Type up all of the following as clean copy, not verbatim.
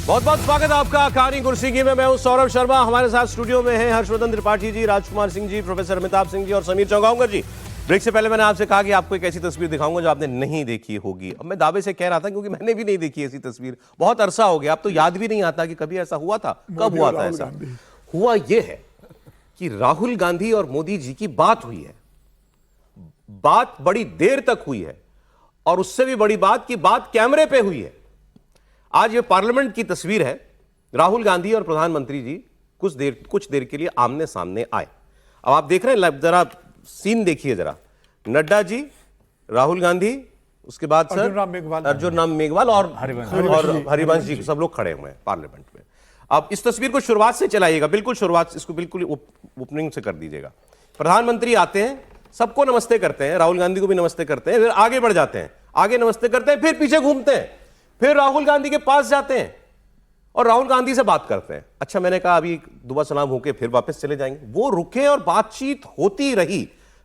बहुत बहुत स्वागत है आपका कहानी कुर्सी की में। मैं हूं सौरभ शर्मा। हमारे साथ स्टूडियो में हैं हर्षवर्धन त्रिपाठी जी, राजकुमार सिंह जी, प्रोफेसर अमिताभ सिंह जी और समीर चौगांवकर जी। ब्रेक से पहले मैंने आपसे कहा कि आपको एक ऐसी तस्वीर दिखाऊंगा जो आपने नहीं देखी होगी। अब मैं दावे से कह रहा था क्योंकि मैंने भी नहीं देखी ऐसी तस्वीर, बहुत अरसा हो गया। अब तो याद भी नहीं आता कि कभी ऐसा हुआ था, कब हुआ था। ऐसा हुआ यह है कि राहुल गांधी और मोदी जी की बात हुई है। बात बड़ी देर तक हुई है और उससे भी बड़ी बात की बात कैमरे पे हुई है। आज ये पार्लियामेंट की तस्वीर है। राहुल गांधी और प्रधानमंत्री जी कुछ देर के लिए आमने सामने आए। अब आप देख रहे हैं, जरा सीन देखिए जरा। नड्डा जी, राहुल गांधी, उसके बाद सर अर्जुन राम मेघवाल और हरिवंश जी, सब लोग खड़े हुए हैं पार्लियामेंट में। अब इस तस्वीर को शुरुआत से चलाइएगा, बिल्कुल शुरुआत, इसको बिल्कुल ओपनिंग से कर दीजिएगा। प्रधानमंत्री आते हैं, सबको नमस्ते करते हैं, राहुल गांधी को भी नमस्ते करते हैं, फिर आगे बढ़ जाते हैं, आगे नमस्ते करते हैं, फिर पीछे घूमते हैं, फिर राहुल गांधी के पास जाते हैं और राहुल गांधी से बात करते हैं। अच्छा, मैंने कहा अभी दुआ सलाम होके फिर वापस चले जाएंगे। वो रुके और बातचीत होती रही।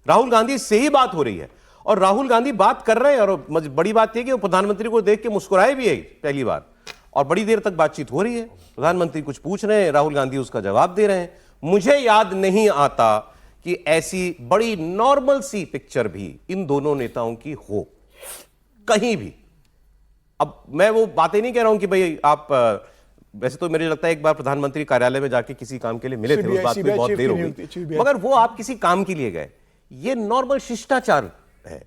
राहुल गांधी से ही बात हो रही है और राहुल गांधी बात कर रहे हैं। और बड़ी बात यह कि वो प्रधानमंत्री को देख के मुस्कुराए भी है पहली बार, और बड़ी देर तक बातचीत हो रही है। प्रधानमंत्री कुछ पूछ रहे हैं, राहुल गांधी उसका जवाब दे रहे हैं। मुझे याद नहीं आता कि ऐसी बड़ी नॉर्मल सी पिक्चर भी इन दोनों नेताओं की हो कहीं भी। अब मैं वो बातें नहीं कह रहा हूं कि भाई आप, वैसे तो मुझे लगता है एक बार प्रधानमंत्री कार्यालय में जाके किसी काम के लिए मिले थे, उस बात में बहुत देर हो गई, मगर वो आप किसी काम के लिए गए, ये नॉर्मल शिष्टाचार है,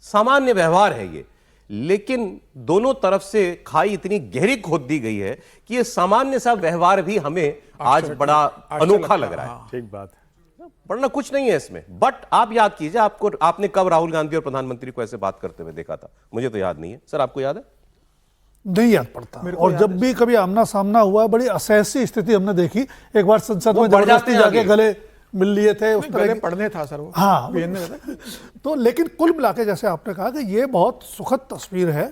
सामान्य व्यवहार है ये। लेकिन दोनों तरफ से खाई इतनी गहरी खोद दी गई है कि ये सामान्य सा व्यवहार भी हमें आज बड़ा अनोखा लग रहा है। ठीक बात, वरना कुछ नहीं है इसमें। बट आप याद कीजिए, आपने कब राहुल गांधी और प्रधानमंत्री को ऐसे बात करते हुए देखा था? मुझे तो याद नहीं है। सर, आपको याद है? नहीं याद पड़ता। और जब भी कभी आमना सामना हुआ, बड़ी असहसी स्थिति हमने देखी। एक बार संसद में जबरदस्ती जाके गले मिल लिए थे, उस तरह पढ़ने था सर वो। हाँ तो लेकिन कुल मिला के जैसे आपने कहा कि ये बहुत सुखद तस्वीर है।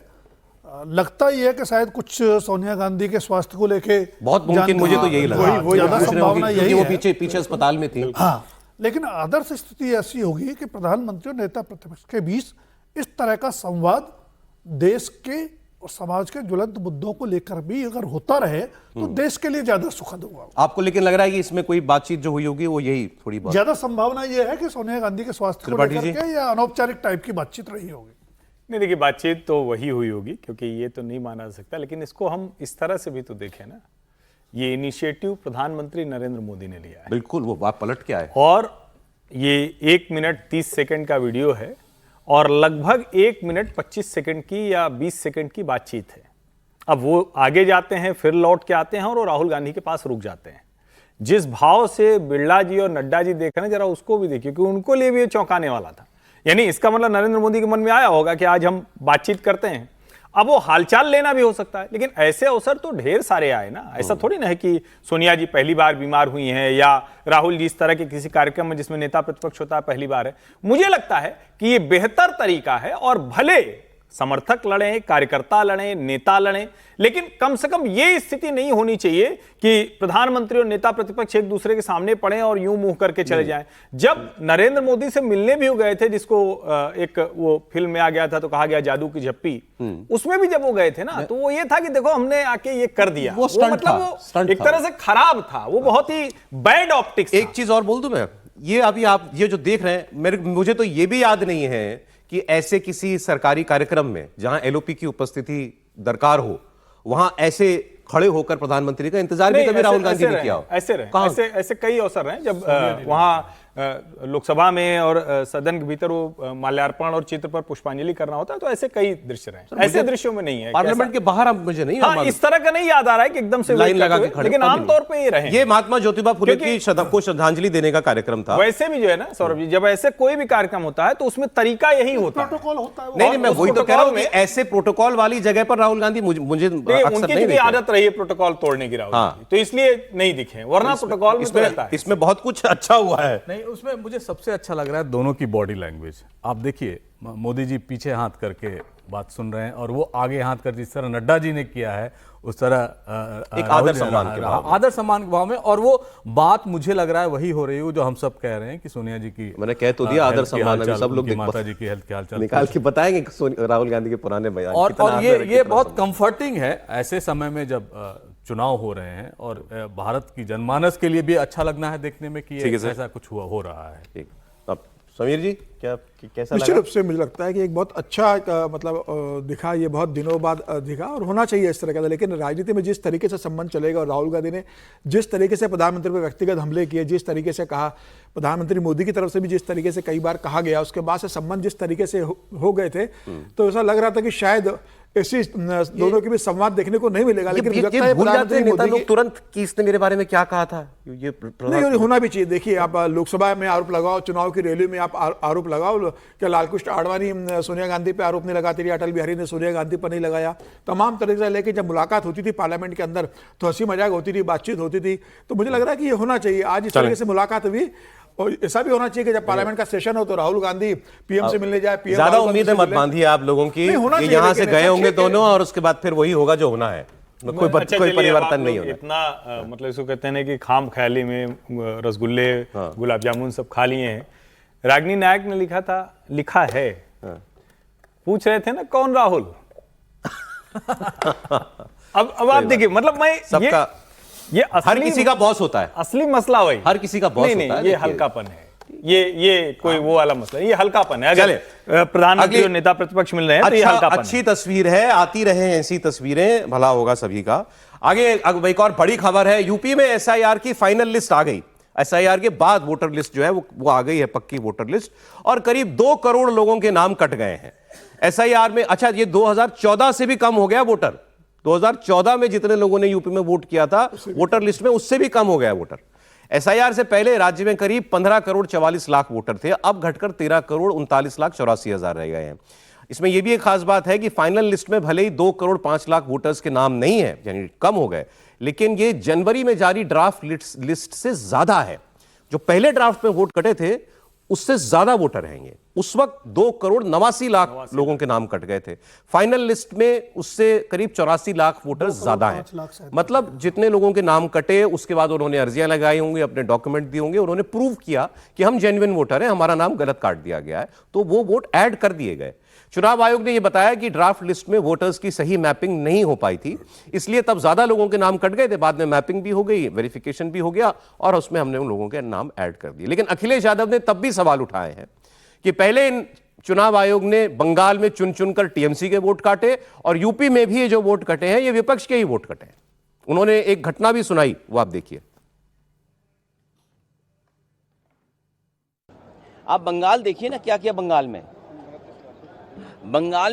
लगता ही है कि शायद कुछ सोनिया गांधी के स्वास्थ्य को लेके बहुत मुमकिन, मुझे तो यही लगा, ज्यादा संभावना यही वो है। पीछे अस्पताल में थी। हाँ, लेकिन आदर्श स्थिति ऐसी होगी कि प्रधानमंत्री और नेता प्रतिपक्ष के बीच इस तरह का संवाद देश के और समाज के ज्वलंत मुद्दों को लेकर भी अगर होता रहे तो देश के लिए ज्यादा सुखद होगा। आपको लेकिन लग रहा है कि इसमें कोई बातचीत जो हुई होगी वो यही थोड़ी बहुत ज्यादा संभावना यह है कि सोनिया गांधी के स्वास्थ्य को लेकर के या अनौपचारिक टाइप की बातचीत रही होगी? नहीं, देखिए बातचीत तो वही हुई होगी, क्योंकि ये तो नहीं माना जा सकता। लेकिन इसको हम इस तरह से भी तो देखें ना, ये इनिशिएटिव प्रधानमंत्री नरेंद्र मोदी ने लिया है। बिल्कुल, वो बात पलट के आए। और ये 1 मिनट 30 सेकंड का वीडियो है और लगभग 1 मिनट 25 सेकंड की या 20 सेकंड की बातचीत है। अब वो आगे जाते हैं, फिर लौट के आते हैं और वो राहुल गांधी के पास रुक जाते हैं। जिस भाव से बिरला जी और नड्डा जी देख रहे हैं, जरा उसको भी देखिए, क्योंकि उनको लिए भी ये चौंकाने वाला था। यानी इसका मतलब नरेंद्र मोदी के मन में आया होगा कि आज हम बातचीत करते हैं। अब वो हालचाल लेना भी हो सकता है, लेकिन ऐसे अवसर तो ढेर सारे आए ना। ऐसा थोड़ी ना है कि सोनिया जी पहली बार बीमार हुई हैं या राहुल जी इस तरह के किसी कार्यक्रम में जिसमें नेता प्रतिपक्ष होता है पहली बार है। मुझे लगता है कि ये बेहतर तरीका है। और भले समर्थक लड़े, कार्यकर्ता लड़े, नेता लड़े, लेकिन कम से कम ये स्थिति नहीं होनी चाहिए कि प्रधानमंत्री और नेता प्रतिपक्ष एक दूसरे के सामने पड़े और यूं मुंह करके चले जाएं। जब नरेंद्र मोदी से मिलने भी हो गए थे, जिसको एक वो फिल्म में आ गया था तो कहा गया जादू की झप्पी, उसमें भी जब वो गए थे ना, तो वो ये था कि देखो हमने आके ये कर दिया। वो मतलब वो एक तरह से खराब था, वो बहुत ही बैड ऑप्टिक्स। एक चीज और बोल दूं मैं, ये अभी आप ये जो देख रहे हैं, मुझे तो ये भी याद नहीं है कि ऐसे किसी सरकारी कार्यक्रम में जहां एलओपी की उपस्थिति दरकार हो, वहां ऐसे खड़े होकर प्रधानमंत्री का इंतजार भी कभी राहुल गांधी ने किया हो। ऐसे कई अवसर हैं जब वहां लोकसभा में और सदन के भीतर वो माल्यार्पण और चित्र पर पुष्पांजलि करना होता है, तो ऐसे कई दृश्य रहे। ऐसे दृश्यों में नहीं है। पार्लियामेंट के बाहर मुझे नहीं, हाँ, इस तरह का नहीं याद आ रहा है कि एकदम से लाइन लगा के खड़े, लेकिन आमतौर पर ये रहे। ये महात्मा ज्योतिबा फुले को श्रद्धांजलि देने का कार्यक्रम था। वैसे भी जो है ना सौरभ जी, जब ऐसे कोई भी कार्यक्रम होता है तो उसमें तरीका यही होता है, प्रोटोकॉल होता है। नहीं, मैं वही तो कह रहा हूं कि ऐसे प्रोटोकॉल वाली जगह पर राहुल गांधी मुझे उनकी आदत रही है प्रोटोकॉल तोड़ने की, राहुल, तो इसलिए नहीं दिखे, वरना प्रोटोकॉल इसमें बहुत कुछ अच्छा हुआ है। नहीं, उसमें मुझे सबसे अच्छा लग रहा है दोनों की बॉडी लैंग्वेज। आप देखिए, मोदी जी पीछे हाथ करके बात सुन रहे हैं और वो आगे हाथ कर, जिस तरह नड्डा जी ने किया है उस तरह एक आदर सम्मान के भाव में। और वो बात मुझे लग रहा है वही हो रही है जो हम सब कह रहे हैं कि सोनिया जी की, मैंने कह तो दिया आदर सम्मान, अभी सब लोग माता जी की हेल्थ के हालचाल निकाल के बताएंगे राहुल गांधी के पुराने बयान। और ये बहुत कंफर्टिंग है ऐसे समय में जब चुनाव हो रहे हैं और भारत की जनमानस के लिए भी अच्छा लगना है देखने में कि ठीक है सर। ऐसा कुछ हो रहा है। ठीक। अब समीर जी कैसा निश्चित लगा? रूप से मुझे लगता है कि एक बहुत अच्छा दिखा, ये बहुत दिनों बाद दिखा और होना चाहिए इस तरह का। लेकिन राजनीति में जिस तरीके से संबंध चलेगा और राहुल गांधी ने जिस तरीके से प्रधानमंत्री पर व्यक्तिगत हमले किए, जिस तरीके से कहा, प्रधानमंत्री मोदी की तरफ से भी जिस तरीके से कई बार कहा गया, उसके बाद से संबंध जिस तरीके से हो गए थे, तो ऐसा लग रहा था कि शायद ऐसी दोनों के बीच संवाद देखने को नहीं मिलेगा। लेकिन मुझे लगता है भूल जाते हैं प्रधानमंत्री नेता मोदी लोग की- तुरंत कि इसने मेरे बारे में क्या कहा था। ये नहीं, और होना भी चाहिए। देखिए, आप लोकसभा में आरोप लगाओ, चुनाव की रैली में आप आरोप लगाओ। क्या लालकृष्ण आडवाणी सोनिया गांधी पे आरोप नहीं लगाती रही, अटल बिहारी ने सोनिया गांधी पर नहीं लगाया, तमाम तरह से। लेकिन जब मुलाकात होती थी पार्लियामेंट के अंदर तो हंसी मजाक होती थी, बातचीत होती थी। तो मुझे लग रहा है कि ये होना चाहिए। आज इस तरीके से मुलाकात हुई और ऐसा भी होना चाहिए कि जब पार्लियामेंट का सेशन हो तो राहुल गांधी पीएम से मिलने जाए, पीएम ज्यादा राहुल गांधी उम्मीद है से मत मिले। बांधिए आप लोगों की। नहीं, होना ये चाहिए, यहाँ से लेकिन गए ऐसा होंगे ठीक है। दोनों और उसके बाद फिर वही होगा जो होना है। कोई अच्छा, कोई चलिए, परिवर्तन अब आप नहीं लोग होना। इतना मतलब इसको कहते हैं ना कि खाम ख्याली में रसगुल्ले गुलाब जामुन सब खा लिए हैं। रागिनी नायक ने लिखा है, पूछ रहे थे ना कौन राहुल। अब आप देखिए, मतलब मैं सबका ये हर असली किसी का बॉस होता है। असली मसला वही, हर किसी का बॉस नहीं, होता है, ये देखिए। हल्कापन है। ये कोई वो वाला मसला, ये हल्कापन है। अगर चले, प्रधानमंत्री अगली- और नेता प्रतिपक्ष मिल रहे हैं तो ये अच्छा, हल्कापन है। अच्छी तस्वीर है, आती रहे ऐसी तस्वीरें, भला होगा सभी का। आगे अब एक और बड़ी खबर है, यूपी में एसआईआर की फाइनल लिस्ट आ गई। एसआईआर के बाद वोटर लिस्ट जो है वो आ गई है, पक्की वोटर लिस्ट, और करीब 2 करोड़ लोगों के नाम कट गए हैं एसआईआर में। अच्छा, ये 2014 से भी कम हो गया वोटर। 2014 में जितने लोगों ने यूपी में वोट किया था वोटर लिस्ट में, उससे भी कम हो गया वोटर। एसआईआर से पहले राज्य में करीब 15 करोड़ 44 लाख वोटर थे, अब घटकर 13 करोड़ 39 लाख 84 हजार रह गए हैं। इसमें यह भी एक खास बात है कि फाइनल लिस्ट में भले ही 2 करोड़ 5 लाख वोटर्स के नाम नहीं है, यानी कम हो गए, लेकिन ये जनवरी में जारी ड्राफ्ट लिस्ट से ज्यादा है। जो पहले ड्राफ्ट में वोट कटे थे उससे ज्यादा वोटर हैं। उस वक्त 2 करोड़ 89 लाख लोगों के नाम कट गए थे। फाइनल लिस्ट में उससे करीब 84 लाख वोटर ज्यादा हैं। मतलब जितने लोगों के नाम कटे, उसके बाद उन्होंने अर्जियां लगाई होंगी, अपने डॉक्यूमेंट दिए होंगे, उन्होंने प्रूव किया कि हम जेन्युइन वोटर हैं, हमारा नाम गलत काट दिया गया है, तो वो वोट ऐड कर दिए गए। चुनाव आयोग ने यह बताया कि ड्राफ्ट लिस्ट में वोटर्स की सही मैपिंग नहीं हो पाई थी, इसलिए तब ज्यादा लोगों के नाम कट गए थे। बाद में मैपिंग भी हो गई, वेरिफिकेशन भी हो गया और उसमें हमने उन लोगों के नाम ऐड कर दिए। लेकिन अखिलेश यादव ने तब भी सवाल उठाए हैं कि पहले चुनाव आयोग ने बंगाल में चुन चुनकर टीएमसी के वोट काटे और यूपी में भी ये जो वोट कटे हैं ये विपक्ष के ही वोट कटे हैं। उन्होंने एक घटना भी सुनाई, वो आप देखिए। आप बंगाल देखिए ना, क्या किया बंगाल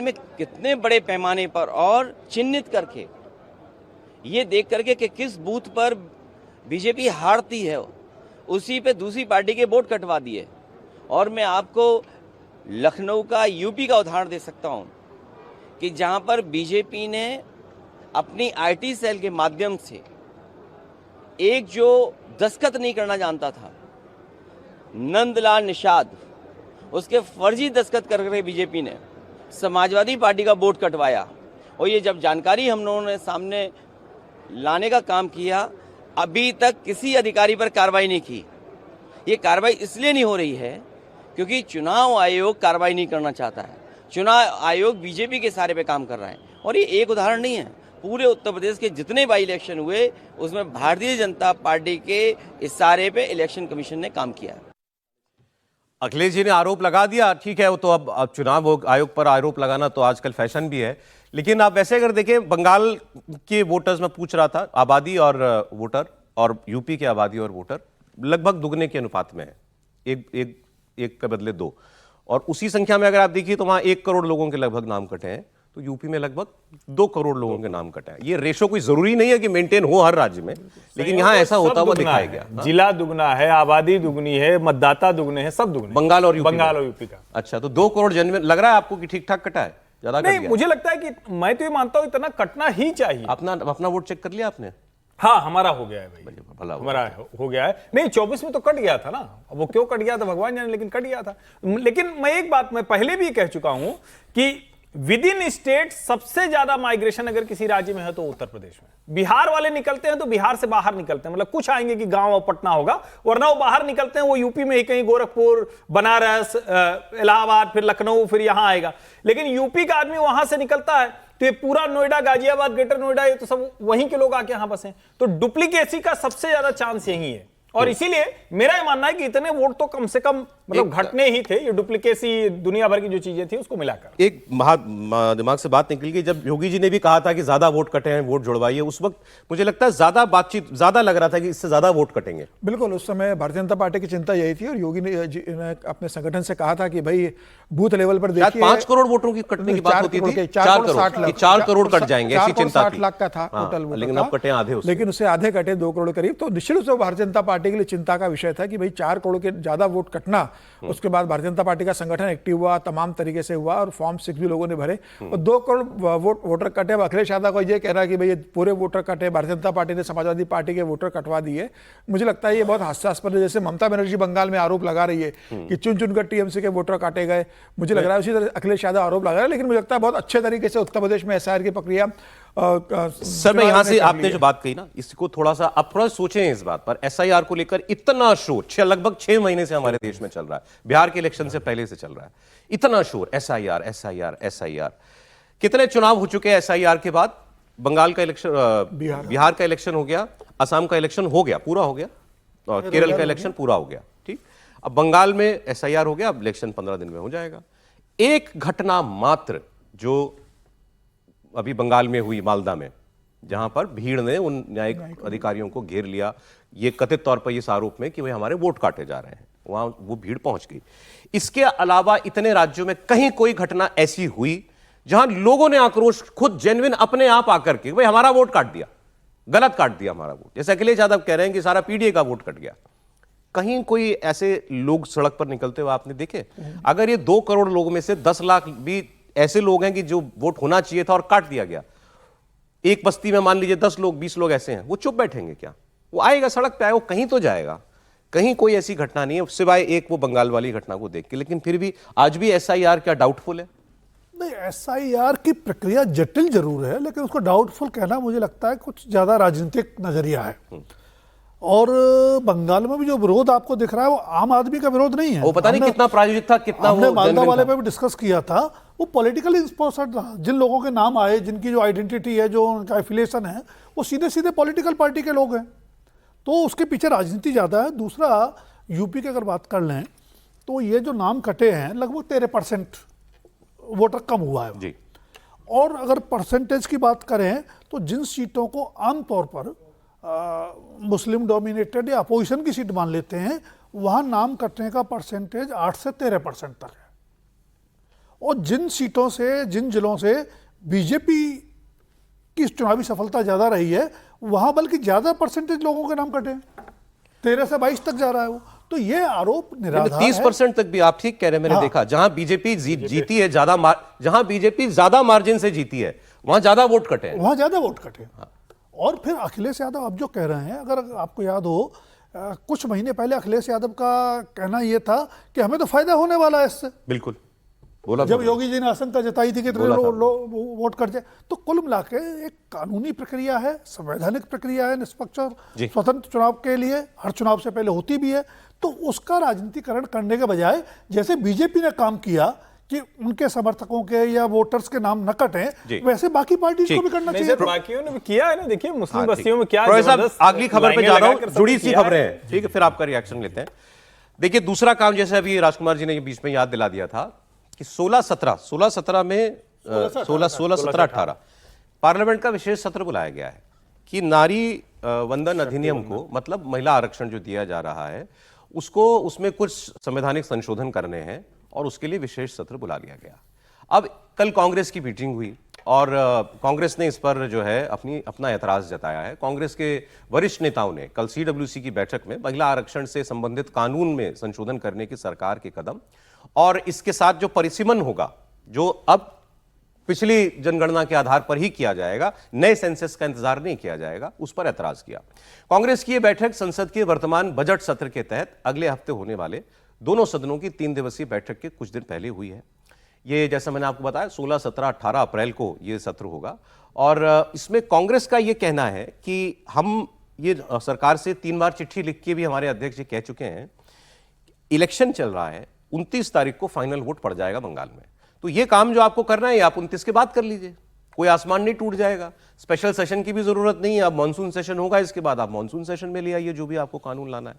में कितने बड़े पैमाने पर और चिन्हित करके, ये देख करके कि किस बूथ पर बीजेपी हारती है उसी पे दूसरी पार्टी के वोट कटवा दिए। और मैं आपको लखनऊ का, यूपी का उदाहरण दे सकता हूं कि जहां पर बीजेपी ने अपनी आईटी सेल के माध्यम से एक जो दस्तखत नहीं करना जानता था, नंदलाल निषाद, उसके फर्जी दस्तखत करके बीजेपी ने समाजवादी पार्टी का वोट कटवाया। और ये जब जानकारी हम लोगों ने सामने लाने का काम किया, अभी तक किसी अधिकारी पर कार्रवाई नहीं की। ये कार्रवाई इसलिए नहीं हो रही है क्योंकि चुनाव आयोग कार्रवाई नहीं करना चाहता है। चुनाव आयोग बीजेपी के इशारे पे काम कर रहा है। और ये एक उदाहरण नहीं है, पूरे उत्तर प्रदेश के जितने बाई इलेक्शन हुए उसमें भारतीय जनता पार्टी के इशारे पे इलेक्शन कमीशन ने काम किया है। अखिलेश जी ने आरोप लगा दिया, ठीक है, वो तो अब चुनाव आयोग पर आरोप लगाना तो आजकल फैशन भी है। लेकिन आप वैसे अगर देखें, बंगाल के वोटर्स में पूछ रहा था, आबादी और वोटर, और यूपी के आबादी और वोटर लगभग दुगने के अनुपात में है, एक के बदले 2। और उसी संख्या में अगर आप देखिए तो वहां 1 करोड़ लोगों के लगभग नाम कटे हैं, तो यूपी में लगभग 2 करोड़ लोगों के नाम कटे हैं। ये रेशो कोई जरूरी नहीं है कि मेंटेन हो हर राज्य में, लेकिन यहाँ ऐसा होता हुआ दिखाया गया। जिला दुगना है, आबादी दुगनी है, मतदाता दुगने हैं, सब दुगने। बंगाल और यूपी का। अच्छा, तो 2 करोड़ जनवरी लग रहा है आपको कि ठीक ठाक कटा है, ज्यादा कट नहीं, गया? मुझे लगता है कि मैं तो ये मानता हूं इतना कटना ही चाहिए। अपना वोट चेक कर लिया आपने? हाँ, हमारा हो गया है भाई, भला हमारा हो गया है। नहीं, 24 में तो कट गया था ना, अब वो क्यों कट गया था भगवान जाने, लेकिन कट गया था। लेकिन मैं एक बात मैं पहले भी कह चुका हूं कि विद इन स्टेट सबसे ज्यादा माइग्रेशन अगर किसी राज्य में है तो उत्तर प्रदेश में। बिहार वाले निकलते हैं तो बिहार से बाहर निकलते हैं, मतलब कुछ आएंगे कि गांव और पटना होगा, वरना वो बाहर निकलते हैं, वो यूपी में ही कहीं गोरखपुर, बनारस, इलाहाबाद, फिर लखनऊ, फिर यहां आएगा। लेकिन यूपी का आदमी वहां से निकलता है तो ये पूरा नोएडा, गाजियाबाद, ग्रेटर नोएडा, ये तो सब वहीं के लोग आके यहां बसे। तो डुप्लीकेसी का सबसे ज्यादा चांस यही है, और इसीलिए मेरा ये मानना है कि इतने वोट तो कम से कम मतलब घटने ही थे, ये डुप्लीकेसी दुनिया भर की जो चीजें थी उसको मिलाकर। एक दिमाग से बात निकल गई जब योगी जी ने भी कहा था कि ज्यादा वोट कटे हैं, वोट जुड़वाइए, उस वक्त मुझे लगता है ज्यादा बातचीत, ज्यादा लग रहा था कि इससे ज्यादा वोट कटेंगे। बिल्कुल, उस समय भारतीय जनता पार्टी की चिंता यही थी, और योगी ने अपने संगठन से कहा था कि भाई बूथ लेवल पर देखिए 5 करोड़ वोटों की कटने की बात होती थी, 4 करोड़ कट जाएंगे, ऐसी चिंता थी। 60 लाख का था टोटल, लेकिन अब कटे आधे, लेकिन उससे आधे कटे 2 करोड़ करीब। तो निश्चित रूप से भारतीय जनता पार्टी के लिए चिंता का विषय था कि भाई 4 करोड़ के ज्यादा वोट कटना। उसके बाद भारतीय जनता पार्टी का संगठन एक्टिव हुआ, तमाम तरीके से हुआ, और फॉर्म 6 भी लोगों ने भरे, और 2 करोड़ वोटर कटे। अब अखिलेश यादव को ये कह रहा है कि भाई ये पूरे वोटर कटे, भारतीय जनता पार्टी ने समाजवादी पार्टी के वोटर कटवा दिए। मुझे लगता है ये बहुत हास्यास्पद है। जैसे ममता बनर्जी बंगाल में आरोप लगा रही है कि चुन चुनकर टीएमसी के वोटर काटे गए, मुझे लग रहा है उसी तरह अखिलेश यादव आरोप लगा रहा है। लेकिन मुझे लगता है बहुत अच्छे तरीके से उत्तर प्रदेश में एसआईआर की प्रक्रिया सर, मैं यहां से आपने जो बात कही ना, इसको थोड़ा सा आप थोड़ा सोचें इस बात पर। एसआईआर को लेकर इतना शोर लगभग 6 महीने से हमारे देश में चल रहा है, बिहार के इलेक्शन से पहले से चल रहा है, इतना शोर एसआईआर एसआईआर एसआईआर। कितने चुनाव हो चुके हैं एसआईआर के बाद? बंगाल का इलेक्शन, बिहार का इलेक्शन हो गया, असम का इलेक्शन हो गया, पूरा हो गया, और केरल का इलेक्शन पूरा हो गया। ठीक, अब बंगाल में एसआईआर हो गया, अब इलेक्शन 15 दिन में हो जाएगा। एक घटना मात्र जो अभी बंगाल में हुई, मालदा में, जहां पर भीड़ ने उन न्यायिक अधिकारियों को घेर लिया, ये कथित तौर पर इस आरोप में कि भाई हमारे वोट काटे जा रहे हैं, वहां वो भीड़ पहुंच गई। इसके अलावा इतने राज्यों में कहीं कोई घटना ऐसी हुई जहां लोगों ने आक्रोश खुद जेन्युइन अपने आप आकर के भाई हमारा वोट काट दिया, गलत काट दिया हमारा वोट, जैसे अखिलेश यादव कह रहे हैं कि सारा पीडीए का वोट कट गया। कहीं कोई ऐसे लोग सड़क पर निकलते हुए आपने देखे? अगर ये 2 करोड़ लोगों में से 10 लाख भी ऐसे लोग हैं कि जो वोट होना चाहिए था और काट दिया गया, एक बस्ती में मान लीजिए 10 लोग 20 लोग ऐसे हैं, वो चुप बैठेंगे क्या? वो आएगा, सड़क पे आए, वो कहीं तो जाएगा। कहीं कोई ऐसी घटना नहीं है सिवाय एक वो बंगाल वाली घटना को देख के। लेकिन फिर भी आज भी एसआईआर क्या डाउटफुल है? नहीं, एसआईआर की प्रक्रिया जटिल जरूर है, लेकिन उसको डाउटफुल कहना मुझे लगता है कुछ ज्यादा राजनीतिक नजरिया है। और बंगाल में भी जो विरोध आपको दिख रहा है वो आम आदमी का विरोद नहीं है। वो पता नहीं कितना प्रायोजित था, कितना हमने वो मालदा genuine वाले था। पे भी डिस्कस किया था, वो पॉलिटिकली स्पॉन्सर्ड रहा। जिन लोगों के नाम आए, जिनकी जो आइडेंटिटी है, जो उनका एफिलिएशन है, वो सीधे सीधे पॉलिटिकल पार्टी के लोग हैं, तो उसके पीछे राजनीति ज़्यादा है। दूसरा, यूपी की अगर बात कर लें तो ये जो नाम कटे हैं लगभग 13% वोटर कम हुआ है जी। और अगर परसेंटेज की बात करें तो जिन सीटों को आमतौर पर मुस्लिम डोमिनेटेड या अपोजिशन की सीट मान लेते हैं, वहाँ नाम कटने का परसेंटेज 8 से 13% तक है। और जिन सीटों से, जिन जिलों से बीजेपी की चुनावी सफलता ज़्यादा रही है, वहाँ बल्कि ज़्यादा परसेंटेज लोगों के नाम कटे, 13 से 22 तक जा रहा है वो। तो ये आरोप निराधार 30% तक भी आप ठीक कह रहे हैं। मैंने देखा जहां बीजेपी जीती है, जहां बीजेपी ज्यादा मार्जिन से जीती है, वहां ज्यादा वोट कटे हैं, वहाँ ज़्यादा वोट कटे। और फिर अखिलेश यादव अब जो कह रहे हैं, अगर आपको याद हो कुछ महीने पहले अखिलेश यादव का कहना यह था कि हमें तो फायदा होने वाला है इससे। बिल्कुल बोला जब था। योगी जी ने आशंका जताई थी कि वोट कट जाए, तो कुल मिला के एक कानूनी प्रक्रिया है, संवैधानिक प्रक्रिया है, निष्पक्ष और जी। स्वतंत्र चुनाव के लिए हर चुनाव से पहले होती भी है। तो उसका राजनीतिकरण करने के बजाय जैसे बीजेपी ने काम किया कि उनके समर्थकों के या वोटर्स के नाम न कटें, वैसे बाकी पार्टी को भी करना नहीं, चाहिए। सर, बाकियों ने भी किया है ना। देखिए मुस्लिम हाँ, बस्तियों में क्या प्रोफेसर साहब, जबरदस्त अगली खबर पे लाइनें जा रहा लगाकर हूं, सबने जुड़ी सी किया खबरें है। हैं, ठीक है, फिर आपका रिएक्शन लेते हैं। देखिए दूसरा काम, जैसे अभी राजकुमार जी ने बीच में याद दिला दिया था कि 16-17 में 16-17-18 पार्लियामेंट का विशेष सत्र बुलाया गया है कि नारी वंदन अधिनियम को, मतलब महिला आरक्षण जो दिया जा रहा है उसको, उसमें कुछ संवैधानिक संशोधन करने हैं और उसके लिए विशेष सत्र बुला लिया गया। अब कल कांग्रेस की मीटिंग हुई और कांग्रेस ने इस पर जो है अपना एतराज जताया है। कांग्रेस के वरिष्ठ नेताओं ने कल सीडब्ल्यूसी की बैठक में महिला आरक्षण से संबंधित कानून में संशोधन करने की सरकार के कदम और इसके साथ जो परिसीमन होगा, जो अब पिछली जनगणना के आधार पर ही किया जाएगा, नए सेंसस का इंतजार नहीं किया जाएगा, उस पर ऐतराज किया। कांग्रेस की यह बैठक संसद के वर्तमान बजट सत्र के तहत अगले हफ्ते होने वाले दोनों सदनों की 3 दिवसीय बैठक के कुछ दिन पहले हुई है। ये जैसा मैंने आपको बताया 16, 17, 18 अप्रैल को ये सत्र होगा और इसमें कांग्रेस का ये कहना है कि हम ये सरकार से 3 बार चिट्ठी लिख के भी हमारे अध्यक्ष जी कह चुके हैं, इलेक्शन चल रहा है, 29 तारीख को फाइनल वोट पड़ जाएगा बंगाल में, तो ये काम जो आपको करना है आप 29 के बाद कर लीजिए, कोई आसमान नहीं टूट जाएगा, स्पेशल सेशन की भी जरूरत नहीं है। अब मानसून सेशन होगा, इसके बाद आप मानसून सेशन में ले आइए जो भी आपको कानून लाना है,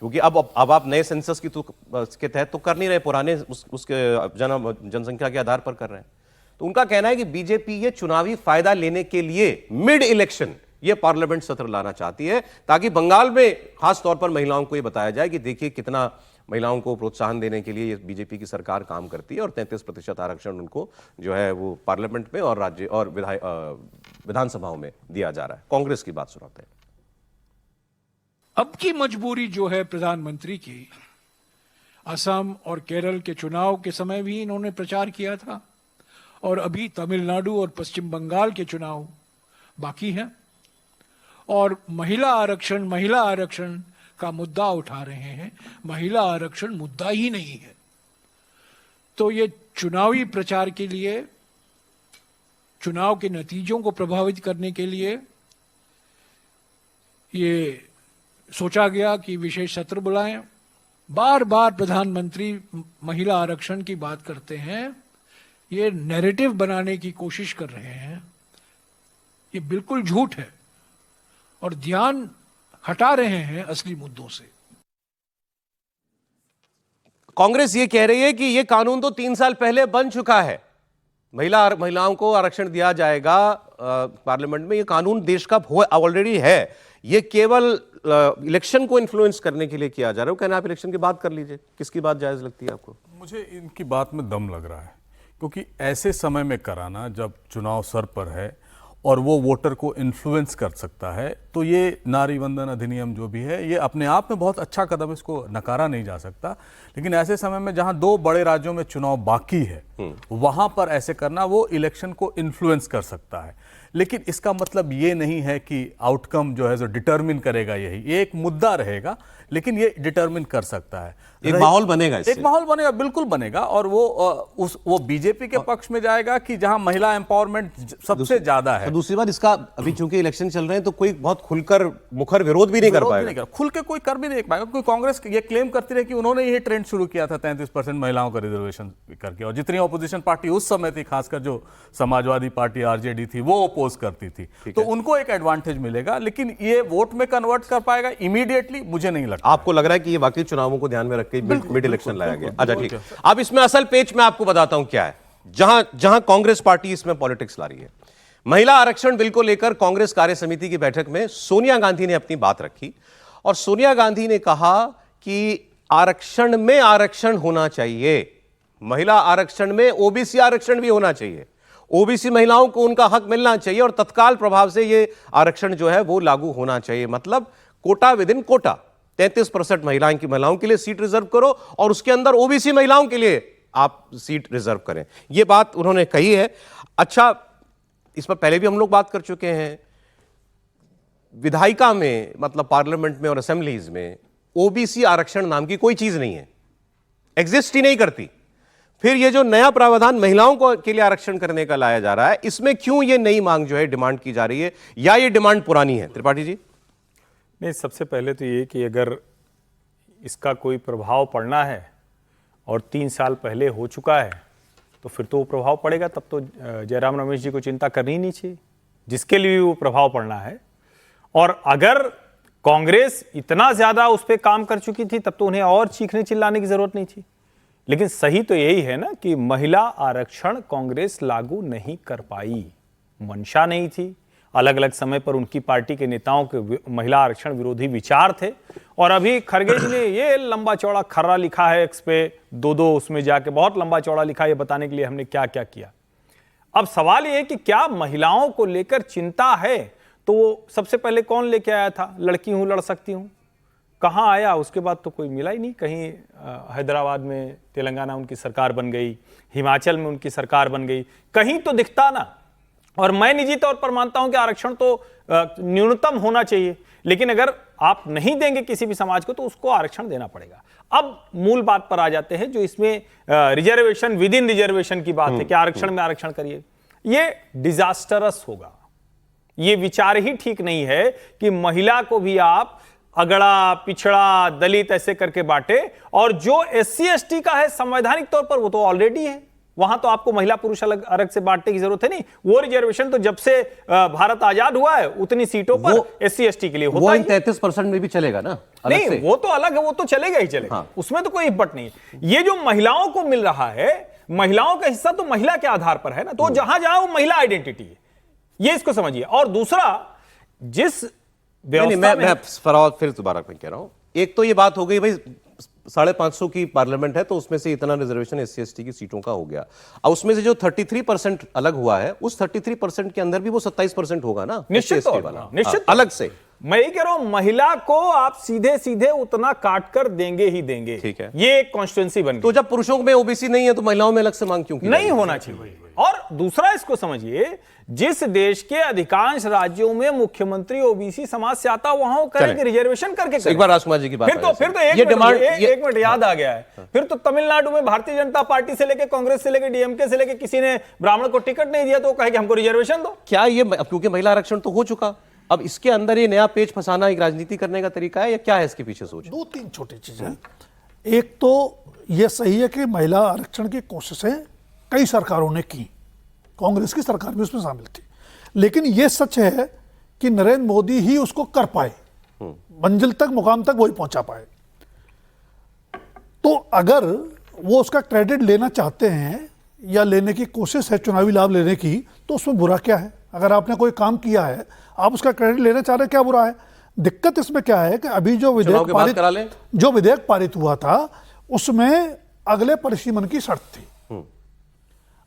क्योंकि अब आप नए सेंसस की के तहत तो कर नहीं रहे, पुराने उसके जनसंख्या के आधार पर कर रहे हैं। तो उनका कहना है कि बीजेपी ये चुनावी फायदा लेने के लिए मिड इलेक्शन ये पार्लियामेंट सत्र लाना चाहती है, ताकि बंगाल में खास तौर पर महिलाओं को ये बताया जाए कि देखिए कितना महिलाओं को प्रोत्साहन देने के लिए ये बीजेपी की सरकार काम करती है, और 33% आरक्षण उनको जो है वो पार्लियामेंट में और राज्य और विधानसभाओं में दिया जा रहा है। कांग्रेस की बात सुनाते हैं। अब की मजबूरी जो है प्रधानमंत्री की, असम और केरल के चुनाव के समय भी इन्होंने प्रचार किया था, और अभी तमिलनाडु और पश्चिम बंगाल के चुनाव बाकी हैं, और महिला आरक्षण का मुद्दा उठा रहे हैं। महिला आरक्षण मुद्दा ही नहीं है। तो ये चुनावी प्रचार के लिए, चुनाव के नतीजों को प्रभावित करने के लिए ये सोचा गया कि विशेष सत्र बुलाएं। बार बार प्रधानमंत्री महिला आरक्षण की बात करते हैं, ये नैरेटिव बनाने की कोशिश कर रहे हैं। ये बिल्कुल झूठ है और ध्यान हटा रहे हैं असली मुद्दों से। कांग्रेस ये कह रही है कि ये कानून तो 3 साल पहले बन चुका है, महिलाओं को आरक्षण दिया जाएगा पार्लियामेंट में, ये कानून देश का ऑलरेडी है, ये केवल इलेक्शन को इन्फ्लुएंस करने के लिए किया जा रहा है। वो कहना आप इलेक्शन की बात कर लीजिए, किसकी बात जायज लगती है आपको? मुझे इनकी बात में दम लग रहा है, क्योंकि ऐसे समय में कराना जब चुनाव सर पर है और वो वोटर को इन्फ्लुएंस कर सकता है, तो ये नारी वंदन अधिनियम जो भी है ये अपने आप में बहुत अच्छा कदम, इसको नकारा नहीं जा सकता। लेकिन ऐसे समय में जहां 2 बड़े राज्यों में चुनाव बाकी है, वहां पर ऐसे करना वो इलेक्शन को इन्फ्लुएंस कर सकता है। लेकिन इसका मतलब ये नहीं है कि आउटकम जो है जो डिटरमिन करेगा यही, ये एक मुद्दा रहेगा, लेकिन ये डिटरमिन कर सकता है। एक माहौल बनेगा इससे। एक माहौल बनेगा, बिल्कुल बनेगा, और वो बीजेपी के पक्ष में जाएगा कि जहां महिला एम्पावरमेंट सबसे ज्यादा है। दूसरी बात, इसका अभी चूंकि इलेक्शन चल रहे हैं तो कोई बहुत खुलकर मुखर विरोध भी नहीं कर पाएगा, खुल के कोई कर भी नहीं पाएगा, क्योंकि कांग्रेस ये क्लेम करती रही कि उन्होंने ये ट्रेंड शुरू किया था 33% महिलाओं का रिजर्वेशन करके, और जितनी ऑपोजिशन पार्टी उस समय थी, खासकर जो समाजवादी पार्टी आरजेडी थी, वो अपोज करती थी, तो उनको एक एडवांटेज मिलेगा। लेकिन ये वोट में कन्वर्ट कर पाएगा इमीडिएटली, मुझे नहीं लगता। आपको लग रहा है कि ये वाकई चुनावों को ध्यान में रख के मिड इलेक्शन लाया गया? अच्छा ठीक है, अब इसमें असल पेच मैं आपको बताता हूं क्या है, जहां कांग्रेस पार्टी इसमें पॉलिटिक्स ला रही है। महिला आरक्षण बिल को लेकर कांग्रेस कार्य समिति की बैठक में सोनिया गांधी ने अपनी बात रखी, और सोनिया गांधी ने कहा कि आरक्षण में आरक्षण होना चाहिए, महिला आरक्षण में ओबीसी आरक्षण भी होना चाहिए, ओबीसी महिलाओं को उनका हक मिलना चाहिए, और तत्काल प्रभाव से ये आरक्षण जो है वो लागू होना चाहिए। मतलब कोटा विद इन कोटा, 33% महिलाओं के लिए सीट रिजर्व करो, और उसके अंदर ओबीसी महिलाओं के लिए आप सीट रिजर्व करें। यह बात उन्होंने कही है। अच्छा, इस पर पहले भी हम लोग बात कर चुके हैं, विधायिका में मतलब पार्लियामेंट में और असेंबलीज में ओबीसी आरक्षण नाम की कोई चीज नहीं है, एग्जिस्ट ही नहीं करती। फिर ये जो नया प्रावधान महिलाओं को के लिए आरक्षण करने का लाया जा रहा है, इसमें क्यों ये नई मांग जो है डिमांड की जा रही है, या ये डिमांड पुरानी है? त्रिपाठी जी। नहीं, सबसे पहले तो ये कि अगर इसका कोई प्रभाव पड़ना है और 3 साल पहले हो चुका है, तो फिर तो वो प्रभाव पड़ेगा, तब तो जयराम रमेश जी को चिंता करनी नहीं चाहिए, जिसके लिए वो प्रभाव पड़ना है। और अगर कांग्रेस इतना ज्यादा उस पर काम कर चुकी थी, तब तो उन्हें और चीखने चिल्लाने की जरूरत नहीं थी। लेकिन सही तो यही है ना कि महिला आरक्षण कांग्रेस लागू नहीं कर पाई, मंशा नहीं थी। अलग अलग समय पर उनकी पार्टी के नेताओं के महिला आरक्षण विरोधी विचार थे, और अभी खरगेश ने ये लंबा चौड़ा खर्रा लिखा है एक्स पे, 2 उसमें जाके बहुत लंबा चौड़ा लिखा, ये बताने के लिए हमने क्या क्या किया। अब सवाल ये है कि क्या महिलाओं को लेकर चिंता है? तो वो सबसे पहले कौन लेके आया था, लड़की हूं लड़ सकती हूं, कहाँ आया? उसके बाद तो कोई मिला ही नहीं। कहीं हैदराबाद में तेलंगाना उनकी सरकार बन गई, हिमाचल में उनकी सरकार बन गई, कहीं तो दिखता ना। और मैं निजी तौर पर मानता हूं कि आरक्षण तो न्यूनतम होना चाहिए, लेकिन अगर आप नहीं देंगे किसी भी समाज को तो उसको आरक्षण देना पड़ेगा। अब मूल बात पर आ जाते हैं, जो इसमें रिजर्वेशन विद इन रिजर्वेशन की बात है कि आरक्षण में आरक्षण करिए, ये डिजास्टरस होगा। ये विचार ही ठीक नहीं है कि महिला को भी आप अगड़ा पिछड़ा दलित ऐसे करके बांटे, और जो SC ST का है संवैधानिक तौर पर वो तो ऑलरेडी है, वहां तो आपको महिला पुरुष अलग अलग से बांटने की जरूरत है नहीं। वो रिजर्वेशन तो जब से भारत आजाद हुआ है उतनी सीटों पर SC ST के लिए होता वो है। इन 33% में भी चलेगा ना अलग नहीं से? वो तो अलग है, वो तो चलेगा ही चलेगा। हाँ। उसमें तो कोई हिब्बत नहीं है। ये जो महिलाओं को मिल रहा है, महिलाओं का हिस्सा तो महिला के आधार पर है ना, तो जहां जहां वो महिला आइडेंटिटी है, ये इसको समझिए। और दूसरा, जिस नहीं, मैं फराज फिर दोबारा मैं कह रहा हूं, एक तो ये बात हो गई भाई 550 की पार्लियामेंट है तो उसमें से इतना रिजर्वेशन SC ST की सीटों का हो गया। अब उसमें से जो 33% अलग हुआ है, उस 33% के अंदर भी वो 27% होगा ना निश्चित SC ST तौर वाला। पर, निश्चित हाँ, अलग से। मैं ये कह रहा हूं, महिला को आप सीधे सीधे उतना काट कर देंगे ही देंगे। ठीक है। ये एक कॉन्स्टिट्यूंसी बन गई। तो जब पुरुषों में OBC नहीं है तो महिलाओं में अलग से मांग क्यों की नहीं जाएगी? होना चाहिए। और दूसरा इसको समझिए, जिस देश के अधिकांश राज्यों में मुख्यमंत्री OBC समाज से आता, वहां वो करेंगे रिजर्वेशन करके एक बार राजकुमार जी की बात फिर तो एक मिनट याद आ गया है। फिर तो तमिलनाडु में भारतीय जनता पार्टी से लेके कांग्रेस से लेके DMK से लेके किसी ने ब्राह्मण को टिकट नहीं दिया तो वो कहे कि हमको रिजर्वेशन दो। क्या ये क्योंकि महिला आरक्षण तो हो चुका, अब इसके अंदर ये नया पेच फंसाना एक राजनीति करने का तरीका है या क्या है इसके पीछे सोच? 2-3 छोटी चीजें। एक तो यह सही है कि महिला आरक्षण की कोशिशें कई सरकारों ने की, कांग्रेस की सरकार भी उसमें शामिल थी, लेकिन यह सच है कि नरेंद्र मोदी ही उसको कर पाए, मंजिल तक, मुकाम तक वही पहुंचा पाए। तो अगर वो उसका क्रेडिट लेना चाहते हैं या लेने की कोशिश है चुनावी लाभ लेने की, तो उसमें बुरा क्या है? अगर आपने कोई काम किया है, आप उसका क्रेडिट लेना चाह रहे हैं, क्या बुरा है? दिक्कत इसमें क्या है कि अभी जो विधेयक पारित हुआ था उसमें अगले परिसीमन की शर्त थी।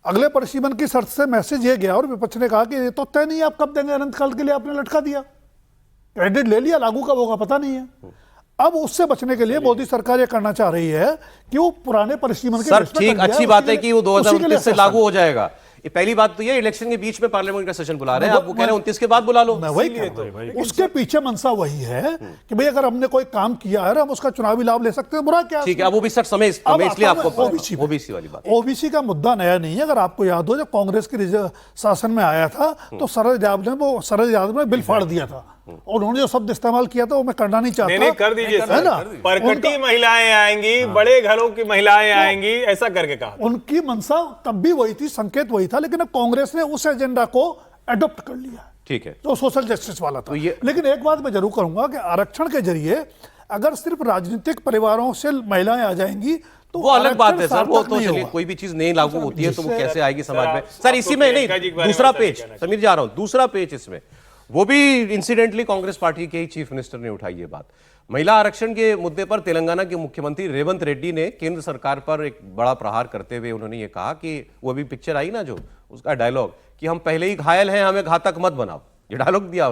अगले परिसीमन की शर्त से मैसेज ये गया और विपक्ष ने कहा कि ये तो तय नहीं है आप कब देंगे, अनंत काल के लिए आपने लटका दिया, क्रेडिट ले लिया, लागू कब होगा पता नहीं है। अब उससे बचने के लिए मोदी सरकार ये करना चाह रही है कि वो पुराने परिसीमन के ठीक, अच्छी बात है कि वो 2029 से लागू हो जाएगा। ये पहली बात तो ये इलेक्शन के बीच में पार्लियामेंट का सेशन बुला रहे हैं, आप वो कह रहे हैं 29 के बाद बुला लो। मैं वही कह रहा हूं, उसके पीछे मंशा वही है कि भाई अगर हमने कोई काम किया है हम उसका चुनावी लाभ ले सकते हैं, बुरा क्या? ठीक है, अब वो भी सर समय इसलिए आपको OBC वाली बात, OBC का मुद्दा नया नहीं है। अगर आपको याद हो जब कांग्रेस के शासन में आया था तो शरद यादव ने बिल फाड़ दिया था और उन्होंने जो शब्द इस्तेमाल किया था वो मैं करना नहीं चाहता। नहीं कर दीजिए है ना, परकटी महिलाएं आएंगी, बड़े घरों की महिलाएं आएंगी, ऐसा करके कहा। उनकी मंशा तब भी वही थी, संकेत वही था, लेकिन अब कांग्रेस ने उस एजेंडा को अडॉप्ट कर लिया, ठीक है, जो सोशल जस्टिस वाला था। तो लेकिन एक बात मैं जरूर करूंगा कि आरक्षण के जरिए अगर सिर्फ राजनीतिक परिवारों से महिलाएं आ जाएंगी तो वो अलग बात है सर, वो तो चलिए कोई भी चीज नहीं लागू होती है तो वो कैसे आएगी समाज में। सर इसी में नहीं, दूसरा पेज समीर जा रहा हूं, दूसरा पेज इसमें वो भी इंसिडेंटली कांग्रेस पार्टी के ही चीफ मिनिस्टर ने उठाई ये बात। महिला आरक्षण के मुद्दे पर तेलंगाना के मुख्यमंत्री रेवंत रेड्डी ने केंद्र सरकार पर एक बड़ा प्रहार करते हुए उन्होंने ये कहा कि वो अभी पिक्चर आई ना जो उसका डायलॉग कि हम पहले ही घायल हैं, हमें घातक मत बनाओ, ये डायलॉग दिया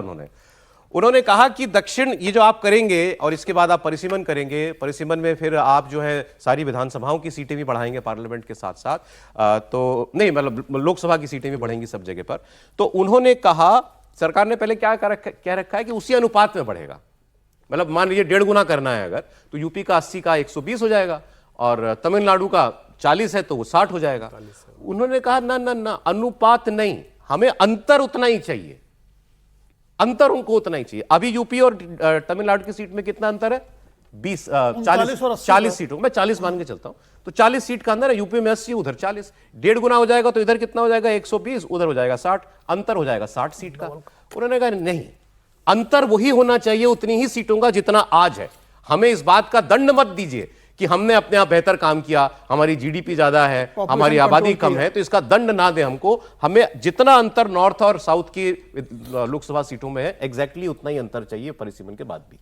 उन्होंने कहा कि दक्षिण ये जो आप करेंगे और इसके बाद आप परिसीमन करेंगे, परिसीमन में फिर आप जो है सारी विधानसभाओं की सीटें भी बढ़ाएंगे पार्लियामेंट के साथ साथ, तो नहीं मतलब लोकसभा की सीटें भी बढ़ेंगी सब जगह पर। तो उन्होंने कहा सरकार ने पहले क्या रखा है कि उसी अनुपात में बढ़ेगा, मतलब मान लीजिए 1.5 गुना करना है अगर तो यूपी का 80 का 120 हो जाएगा और तमिलनाडु का 40 है तो वो 60 हो जाएगा। उन्होंने कहा ना ना ना, अनुपात नहीं, हमें अंतर उतना ही चाहिए, अंतर उनको उतना ही चाहिए। अभी यूपी और तमिलनाडु की सीट में कितना अंतर है? 40 सीटों में 40 मान के चलता हूं, तो 40 सीट का अंदर है, यूपी में 80 उधर 40, 1.5 गुना हो जाएगा तो इधर कितना हो जाएगा 120, उधर हो जाएगा 60, अंतर हो जाएगा 60 सीट का। उन्होंने कहा नहीं, अंतर वही होना चाहिए उतनी ही सीटों का जितना आज है, हमें इस बात का दंड मत दीजिए कि हमने अपने आप बेहतर काम किया, हमारी जीडीपी ज्यादा है, हमारी आबादी कम है, तो इसका दंड ना दे हमको, हमें जितना अंतर नॉर्थ और साउथ की लोकसभा सीटों में है एग्जैक्टली उतना ही अंतर चाहिए परिसीमन के बाद भी।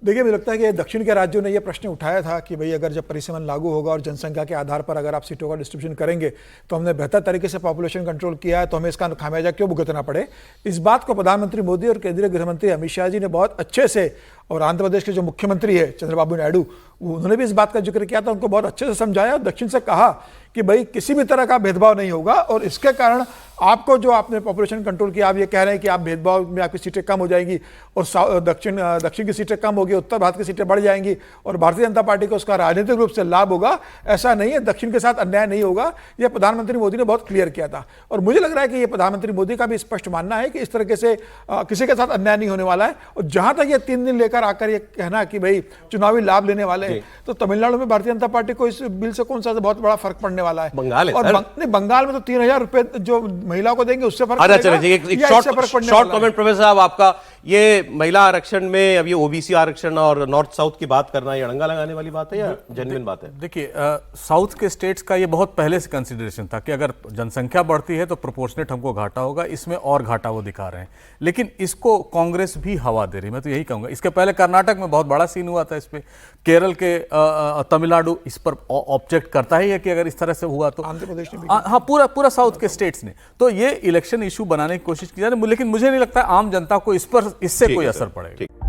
देखिए, मुझे लगता है कि दक्षिण के राज्यों ने यह प्रश्न उठाया था कि भाई अगर जब परिसीमन लागू होगा और जनसंख्या के आधार पर अगर आप सीटों का डिस्ट्रीब्यूशन करेंगे तो हमने बेहतर तरीके से पॉपुलेशन कंट्रोल किया है, तो हमें इसका खामियाजा क्यों भुगतना पड़े। इस बात को प्रधानमंत्री मोदी और केंद्रीय गृह मंत्री अमित शाह जी ने बहुत अच्छे से, और आंध्र प्रदेश के जो मुख्यमंत्री है चंद्रबाबू नायडू, उन्होंने भी इस बात का जिक्र किया था, उनको बहुत अच्छे से समझाया और दक्षिण से कहा कि भाई किसी भी तरह का भेदभाव नहीं होगा और इसके कारण आपको जो आपने पॉपुलेशन कंट्रोल किया, आप ये कह रहे हैं कि आप भेदभाव में आपकी सीटें कम हो जाएंगी और दक्षिण की सीटें कम होगी, उत्तर भारत की सीटें बढ़ जाएंगी और भारतीय जनता पार्टी को उसका राजनीतिक रूप से लाभ होगा। ऐसा नहीं है, दक्षिण के साथ अन्याय नहीं होगा, यह प्रधानमंत्री मोदी ने बहुत क्लियर किया था। और मुझे लग रहा है कि यह प्रधानमंत्री मोदी का भी स्पष्ट मानना है कि इस तरीके से किसी के साथ अन्याय नहीं होने वाला है। और जहां तक ये 3 दिन लेकर बार आकर ये कहना कि भाई चुनावी लाभ लेने वाले हैं, तो तमिलनाडु में भारतीय जनता पार्टी को इस बिल से कौन सा बहुत बड़ा फर्क पड़ने वाला है? बंगाल है, और सर। नहीं, बंगाल में तो 3,000 रुपए जो महिला को देंगे उससे फर्क अच्छा पड़ेगा चलिए, एक या इससे फर्क पड़ने शॉर्ट वाला है? कमेंट प्रोफेसर साहब आपका, ये महिला आरक्षण में अब ये ओबीसी आरक्षण और नॉर्थ साउथ की बात करना, ये अड़ंगा लगाने वाली बात है या जेन्युइन बात है? देखिए, साउथ के स्टेट्स का ये बहुत पहले से कंसिडरेशन था कि अगर जनसंख्या बढ़ती है तो प्रोपोर्शनेट हमको घाटा होगा, इसमें और घाटा वो दिखा रहे हैं, लेकिन इसको कांग्रेस भी हवा दे रही है। मैं तो यही कहूंगा, इसके पहले कर्नाटक में बहुत बड़ा सीन हुआ था इस पे, केरल के तमिलनाडु इस पर ऑब्जेक्ट करता ही है कि अगर इस तरह से हुआ तो आंध्र प्रदेश ने भी हाँ, पूरा साउथ के स्टेट्स ने, तो ये इलेक्शन इशू बनाने की कोशिश की जा रही है, लेकिन मुझे नहीं लगता आम जनता को इस पर इससे कोई असर पड़ेगा।